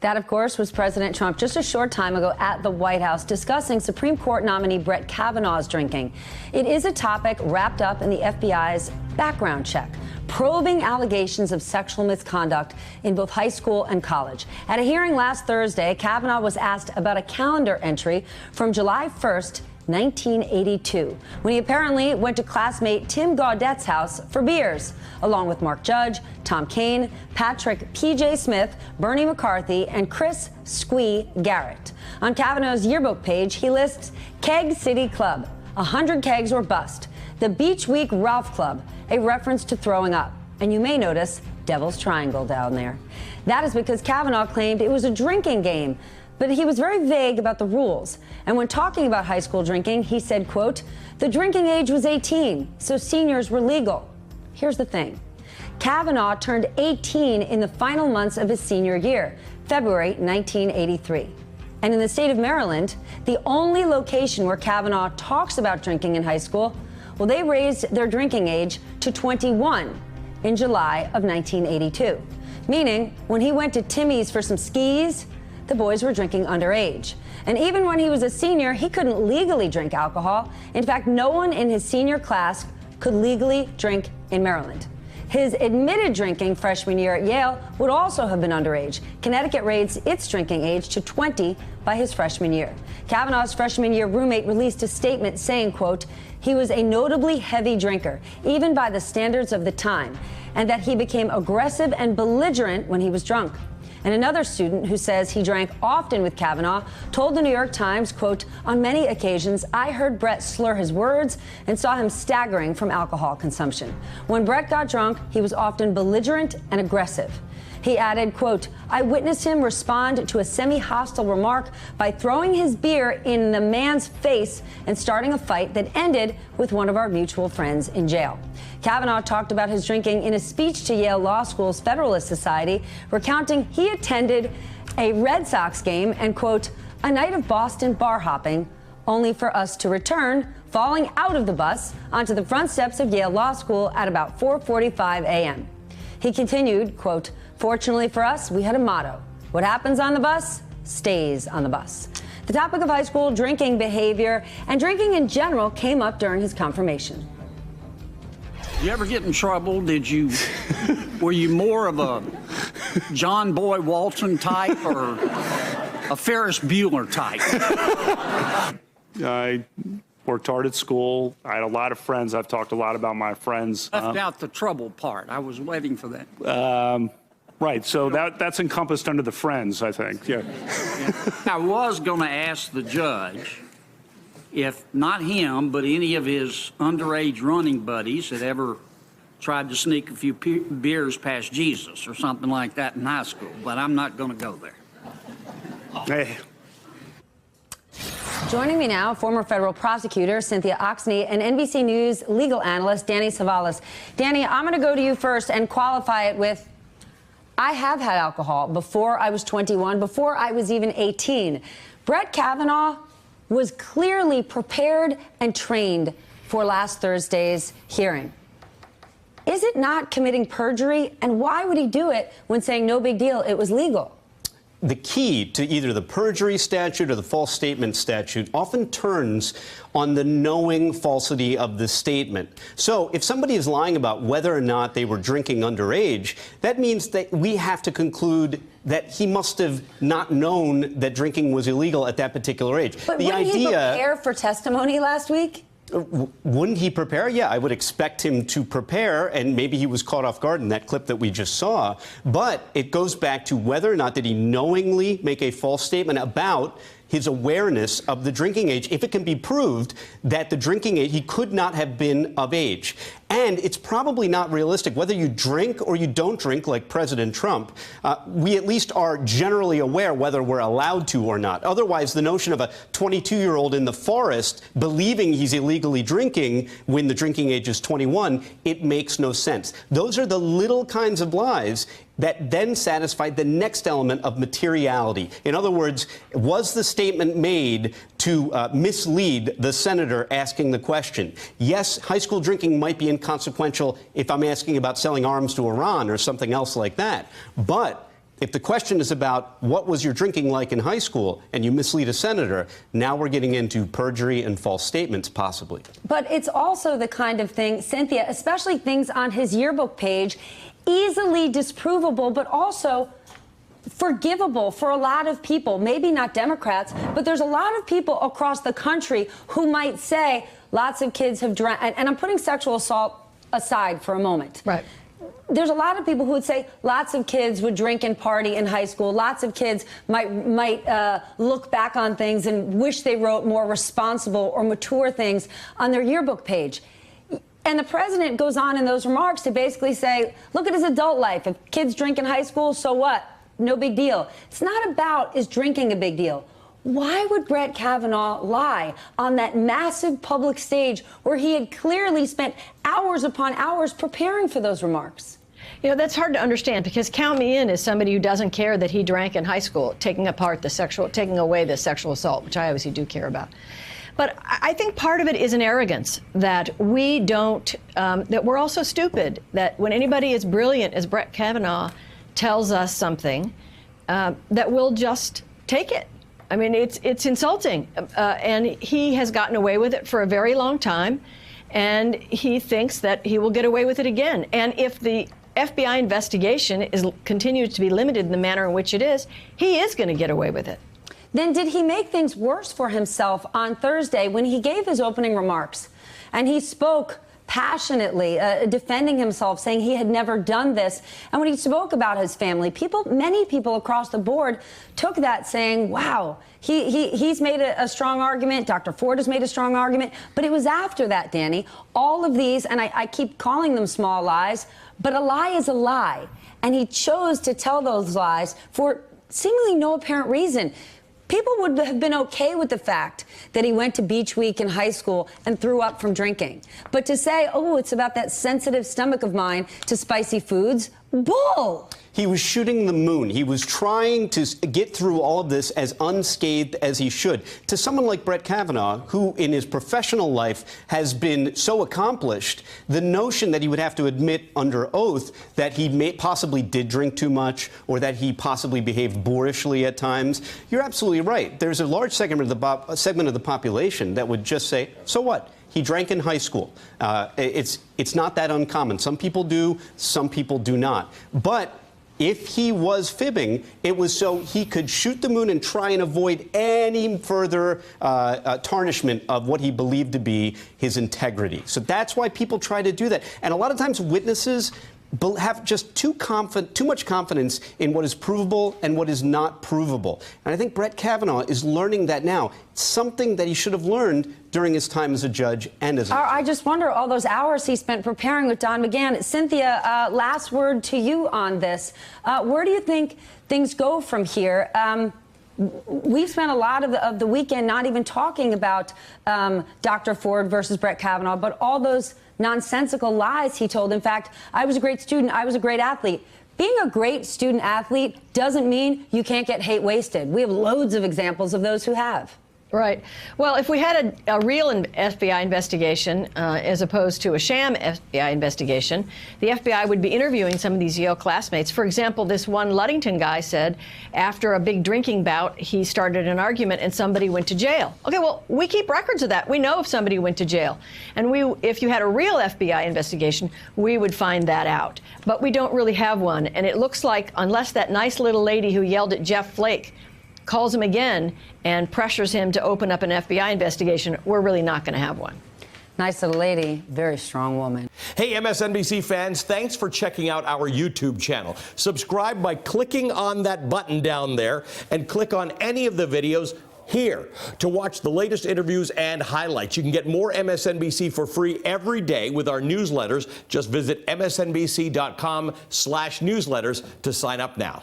That, of course, was President Trump just a short time ago at the White House discussing Supreme Court nominee Brett Kavanaugh's drinking. It is a topic wrapped up in the FBI's background check, probing allegations of sexual misconduct in both high school and college. At a hearing last Thursday, Kavanaugh was asked about a calendar entry from July 1st, 1982, when he apparently went to classmate Tim Gaudette's house for beers, along with Mark Judge, Tom Kean, Patrick P.J. Smith, Bernie McCarthy, and Chris Squee Garrett. On Kavanaugh's yearbook page, he lists Keg City Club, 100 kegs or bust, the Beach Week Ralph Club, a reference to throwing up. And you may notice Devil's Triangle down there. That is because Kavanaugh claimed it was a drinking game, but he was very vague about the rules. And when talking about high school drinking, he said, quote, the drinking age was 18, so seniors were legal. Here's the thing. Kavanaugh turned 18 in the final months of his senior year, February 1983. And in the state of Maryland, the only location where Kavanaugh talks about drinking in high school, well, they raised their drinking age to 21 in July of 1982. Meaning, when he went to Timmy's for some skis, the boys were drinking underage. And even when he was a senior, he couldn't legally drink alcohol. In fact, no one in his senior class could legally drink in Maryland. His admitted drinking freshman year at Yale would also have been underage. Connecticut raised its drinking age to 20 by his freshman year. Kavanaugh's freshman year roommate released a statement saying, quote, he was a notably heavy drinker, even by the standards of the time, and that he became aggressive and belligerent when he was drunk. And another student who says he drank often with Kavanaugh told the New York Times, quote, on many occasions, I heard Brett slur his words and saw him staggering from alcohol consumption. When Brett got drunk, he was often belligerent and aggressive. He added, quote, I witnessed him respond to a semi-hostile remark by throwing his beer in the man's face and starting a fight that ended with one of our mutual friends in jail. Kavanaugh talked about his drinking in a speech to Yale Law School's Federalist Society, recounting he attended a Red Sox game and, quote, a night of Boston bar hopping, only for us to return, falling out of the bus onto the front steps of Yale Law School at about 4:45 a.m. He continued, quote, fortunately for us, we had a motto. What happens on the bus stays on the bus. The topic of high school drinking behavior and drinking in general came up during his confirmation. Did you ever get in trouble? Were you more of a John Boy Walton type or a Ferris Bueller type? I worked hard at school. I had a lot of friends. I've talked a lot about my friends. Left out the trouble part. I was waiting for that. Right, so that's encompassed under the friends, I think. Yeah. I was going to ask the judge if not him, but any of his underage running buddies had ever tried to sneak a few beers past Jesus or something like that in high school, but I'm not going to go there. Hey. Joining me now, former federal prosecutor Cynthia Oxney and NBC News legal analyst Danny Savalas. Danny, I'm going to go to you first and qualify it with, I have had alcohol before I was 21, before I was even 18. Brett Kavanaugh was clearly prepared and trained for last Thursday's hearing. Is it not committing perjury? And why would he do it when saying no big deal, it was legal? The key to either the perjury statute or the false statement statute often turns on the knowing falsity of the statement. So if somebody is lying about whether or not they were drinking underage, that means that we have to conclude that he must have not known that drinking was illegal at that particular age. But wouldn't he prepare for testimony last week? Wouldn't he prepare? Yeah, I would expect him to prepare, and maybe he was caught off guard in that clip that we just saw. But it goes back to whether or not did he knowingly make a false statement about his awareness of the drinking age, if it can be proved that the drinking age, he could not have been of age. And it's probably not realistic, whether you drink or you don't drink, like President Trump, we at least are generally aware whether we're allowed to or not. Otherwise, the notion of a 22-year-old in the forest believing he's illegally drinking when the drinking age is 21, it makes no sense. Those are the little kinds of lies that then satisfy the next element of materiality. In other words, was the statement made to mislead the senator asking the question? Yes, high school drinking might be inconsequential if I'm asking about selling arms to Iran or something else like that. But If the question is about what was your drinking like in high school and you mislead a senator, now we're getting into perjury and false statements, possibly. But it's also the kind of thing, Cynthia, especially things on his yearbook page, easily disprovable, but also forgivable for a lot of people, maybe not Democrats, but there's a lot of people across the country who might say lots of kids have drank, and I'm putting sexual assault aside for a moment. Right. There's a lot of people who would say lots of kids would drink and party in high school. Lots of kids might look back on things and wish they wrote more responsible or mature things on their yearbook page. And the president goes on in those remarks to basically say, look at his adult life. If kids drink in high school, so what? No big deal. It's not about, is drinking a big deal? Why would Brett Kavanaugh lie on that massive public stage where he had clearly spent hours upon hours preparing for those remarks? You know, that's hard to understand, because count me in as somebody who doesn't care that he drank in high school, taking away the sexual assault, which I obviously do care about. But I think part of it is an arrogance that we don't, that we're also stupid, that when anybody as brilliant as Brett Kavanaugh tells us something, that we'll just take it. I mean, it's insulting, and he has gotten away with it for a very long time, and he thinks that he will get away with it again. And if the FBI investigation continues to be limited in the manner in which it is, he is going to get away with it. Then did he make things worse for himself on Thursday when he gave his opening remarks and he spoke passionately, defending himself, saying he had never done this? And when he spoke about his family, many people across the board took that saying, wow, he's made a strong argument. Dr. Ford has made a strong argument. But it was after that, Danny, all of these, and I keep calling them small lies, but a lie is a lie. And he chose to tell those lies for seemingly no apparent reason. People would have been okay with the fact that he went to Beach Week in high school and threw up from drinking. But to say, oh, it's about that sensitive stomach of mine to spicy foods, bull! He was shooting the moon. He was trying to get through all of this as unscathed as he should. To someone like Brett Kavanaugh, who in his professional life has been so accomplished, the notion that he would have to admit under oath that he possibly did drink too much or that he possibly behaved boorishly at times, you're absolutely right. There's a large segment of the population that would just say, so what? He drank in high school. It's not that uncommon. Some people do, some people do not. But if he was fibbing, it was so he could shoot the moon and try and avoid any further tarnishment of what he believed to be his integrity. So that's why people try to do that. And a lot of times witnesses have just too much confidence in what is provable and what is not provable. And I think Brett Kavanaugh is learning that now. It's something that he should have learned during his time as a judge and as a I just wonder, all those hours he spent preparing with Don McGahn. Cynthia, last word to you on this. Where do you think things go from here? We've spent a lot of the weekend not even talking about Dr. Ford versus Brett Kavanaugh, but all those nonsensical lies he told. In fact, I was a great student. I was a great athlete. Being a great student athlete doesn't mean you can't get hate wasted. We have loads of examples of those who have. Right. Well, if we had a real FBI investigation as opposed to a sham FBI investigation, the FBI would be interviewing some of these Yale classmates. For example, this one Ludington guy said after a big drinking bout, he started an argument and somebody went to jail. Okay, well, we keep records of that. We know if somebody went to jail. And if you had a real FBI investigation, we would find that out. But we don't really have one. And it looks like, unless that nice little lady who yelled at Jeff Flake calls him again and pressures him to open up an FBI investigation, we're really not going to have one. Nice little lady, very strong woman. Hey, MSNBC fans, thanks for checking out our YouTube channel. Subscribe by clicking on that button down there and click on any of the videos here to watch the latest interviews and highlights. You can get more MSNBC for free every day with our newsletters. Just visit msnbc.com/newsletters to sign up now.